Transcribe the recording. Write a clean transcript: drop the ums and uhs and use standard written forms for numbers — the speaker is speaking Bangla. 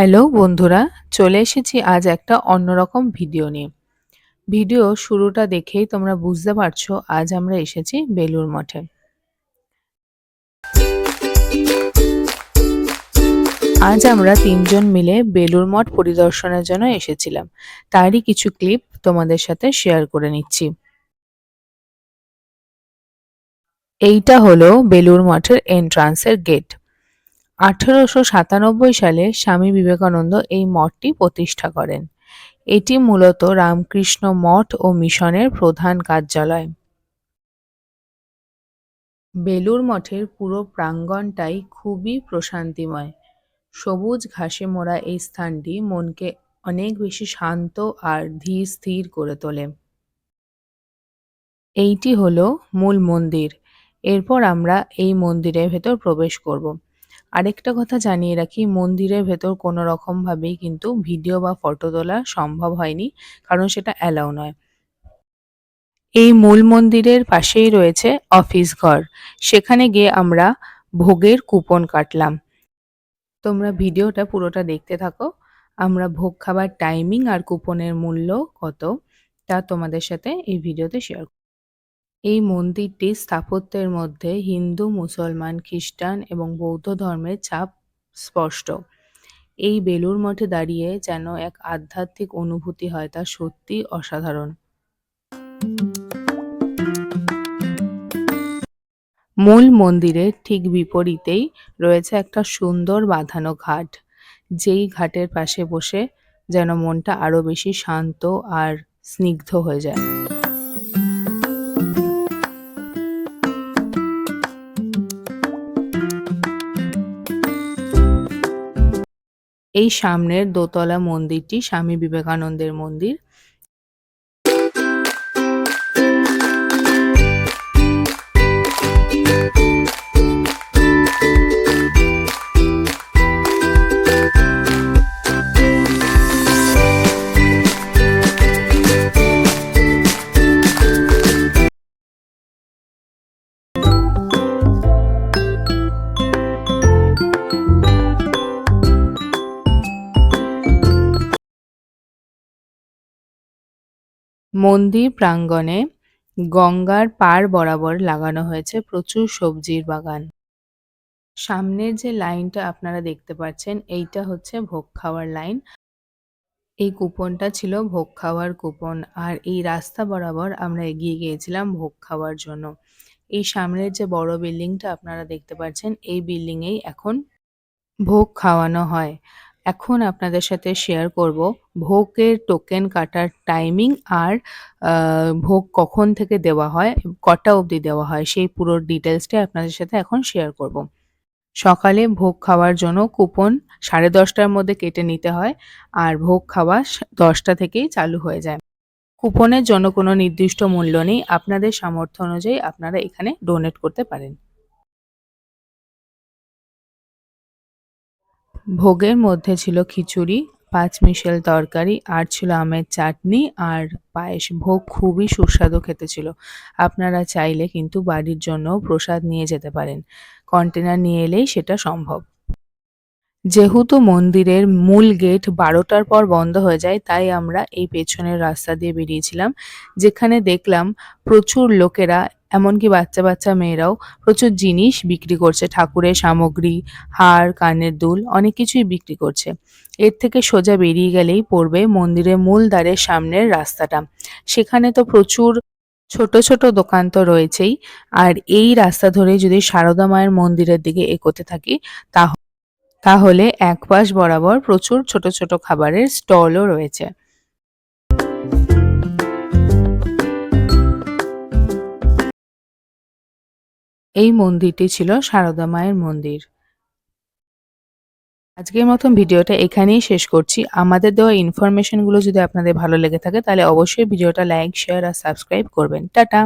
হ্যালো বন্ধুরা, চলে এসেছি আজ একটা অন্যরকম ভিডিও নিয়ে। ভিডিও শুরুটা দেখেই তোমরা বুঝতে পারছো আজ আমরা এসেছি বেলুড় মঠে। আজ আমরা তিনজন মিলে বেলুড় মঠ পরিদর্শনের জন্য এসেছিলাম। তারই কিছু ক্লিপ তোমাদের সাথে শেয়ার করে নিচ্ছি। এইটা হলো বেলুড় মঠের এন্ট্রান্সের গেট। 1897 সালে স্বামী বিবেকানন্দ এই মঠটি প্রতিষ্ঠা করেন। এটি মূলত রামকৃষ্ণ মঠ ও মিশনের প্রধান কার্যালয়। বেলুড় মঠের পুরো প্রাঙ্গণটাই খুবই প্রশান্তিময়। সবুজ ঘাসে মোড়া এই স্থানটি মনকে অনেক বেশি শান্ত আর ধীর স্থির করে তোলে। এইটি হলো মূল মন্দির। এরপর আমরা এই মন্দিরের ভেতর প্রবেশ করব। আরেকটা কথা জানিয়ে রাখি, মন্দিরের ভেতর কোনো রকমভাবেই কিন্তু ভিডিও বা ফটো তোলা সম্ভব হয়নি, কারণ সেটা অ্যালাউ নয়। এই মূল মন্দিরের পাশেই রয়েছে অফিস ঘর। সেখানে গিয়ে আমরা ভোগের কুপন কাটলাম। তোমরা ভিডিওটা পুরোটা দেখতে থাকো। আমরা ভোগ খাবার টাইমিং আর কুপনের মূল্য কত তা তোমাদের সাথে এই ভিডিওতে শেয়ার করব। এই মন্দিরটি স্থাপত্যের মধ্যে হিন্দু, মুসলমান, খ্রিস্টান এবং বৌদ্ধ ধর্মের ছাপ স্পষ্ট। এই বেলুড় মঠে দাঁড়িয়ে যেন এক আধ্যাত্মিক অনুভূতি হয়, তা সত্যিই অসাধারণ। মূল মন্দিরের ঠিক বিপরীতেই রয়েছে একটা সুন্দর বাঁধানো ঘাট, যেই ঘাটের পাশে বসে যেন মনটা আরো বেশি শান্ত আর স্নিগ্ধ হয়ে যায়। এই সামনের দোতলা মন্দিরটি স্বামী বিবেকানন্দের মন্দির। মন্দির প্রাঙ্গণে গঙ্গার পাড় বরাবর লাগানো হয়েছে প্রচুর সবজির বাগান। সামনের যে লাইনটা আপনারা দেখতে পাচ্ছেন, এইটা হচ্ছে ভোগ খাওয়ার লাইন। এই কুপনটা ছিল ভোগ খাওয়ার কুপন, আর এই রাস্তা বরাবর আমরা এগিয়ে গিয়েছিলাম ভোগ খাওয়ার জন্য। এই সামনের যে বড় বিল্ডিংটা আপনারা দেখতে পাচ্ছেন, এই বিল্ডিংয়েই এখন ভোগ খাওয়ানো হয়। এখন আপনাদের সাথে শেয়ার করব ভোগের টোকেন কাটার টাইমিং আর ভোগ কখন থেকে দেওয়া হয়, কটা অবধি দেওয়া হয়, সেই পুরো ডিটেলসটাই আপনাদের সাথে এখন শেয়ার করব। সকালে ভোগ খাওয়ার জন্য কুপন 10:30টার মধ্যে কেটে নিতে হয়, আর ভোগ খাওয়া 10টা থেকেই চালু হয়ে যায়। কুপনের জন্য কোনো নির্দিষ্ট মূল্য নেই, আপনাদের সামর্থ্য অনুযায়ী আপনারা এখানে ডোনেট করতে পারেন। ভোগের মধ্যে ছিল খিচুড়ি, পাঁচমিশাল তরকারি, আর ছিল আমের চাটনি আর পায়েস। ভোগ খুবই সুস্বাদু খেতে ছিল। আপনারা চাইলে কিন্তু বাড়ির জন্যও প্রসাদ নিয়ে যেতে পারেন। কন্টেনার নিয়ে এলেই সেটা সম্ভব। যেহেতু মন্দিরের মূল গেট 12টার পর বন্ধ হয়ে যায়, তাই আমরা এই পেছনের রাস্তা দিয়ে বেরিয়েছিলাম, যেখানে দেখলাম প্রচুর লোকেরা, এমনকি বাচ্চা বাচ্চা মেয়েরাও প্রচুর জিনিস বিক্রি করছে। ঠাকুরের সামগ্রী, হার, কানের দুল, অনেক কিছুই বিক্রি করছে। এর থেকে সোজা বেরিয়ে গেলেই পড়বে মন্দিরের মূল দ্বারের সামনের রাস্তাটা। সেখানে তো প্রচুর ছোট ছোট দোকান তো রয়েছেই, আর এই রাস্তা ধরে যদি সারদা মায়ের মন্দিরের দিকে এগোতে থাকি, তাহলে এক পাশ বরাবর প্রচুর ছোট ছোট খাবারের স্টলও রয়েছে। এই মন্দিরটি ছিল সারদা মায়ের মন্দির। আজকের মতন ভিডিওটা এখানেই শেষ করছি। আমাদের দেওয়া ইনফরমেশনগুলো যদি আপনাদের ভালো লেগে থাকে, তাহলে অবশ্যই ভিডিওটা লাইক, শেয়ার আর সাবস্ক্রাইব করবেন। টাটা।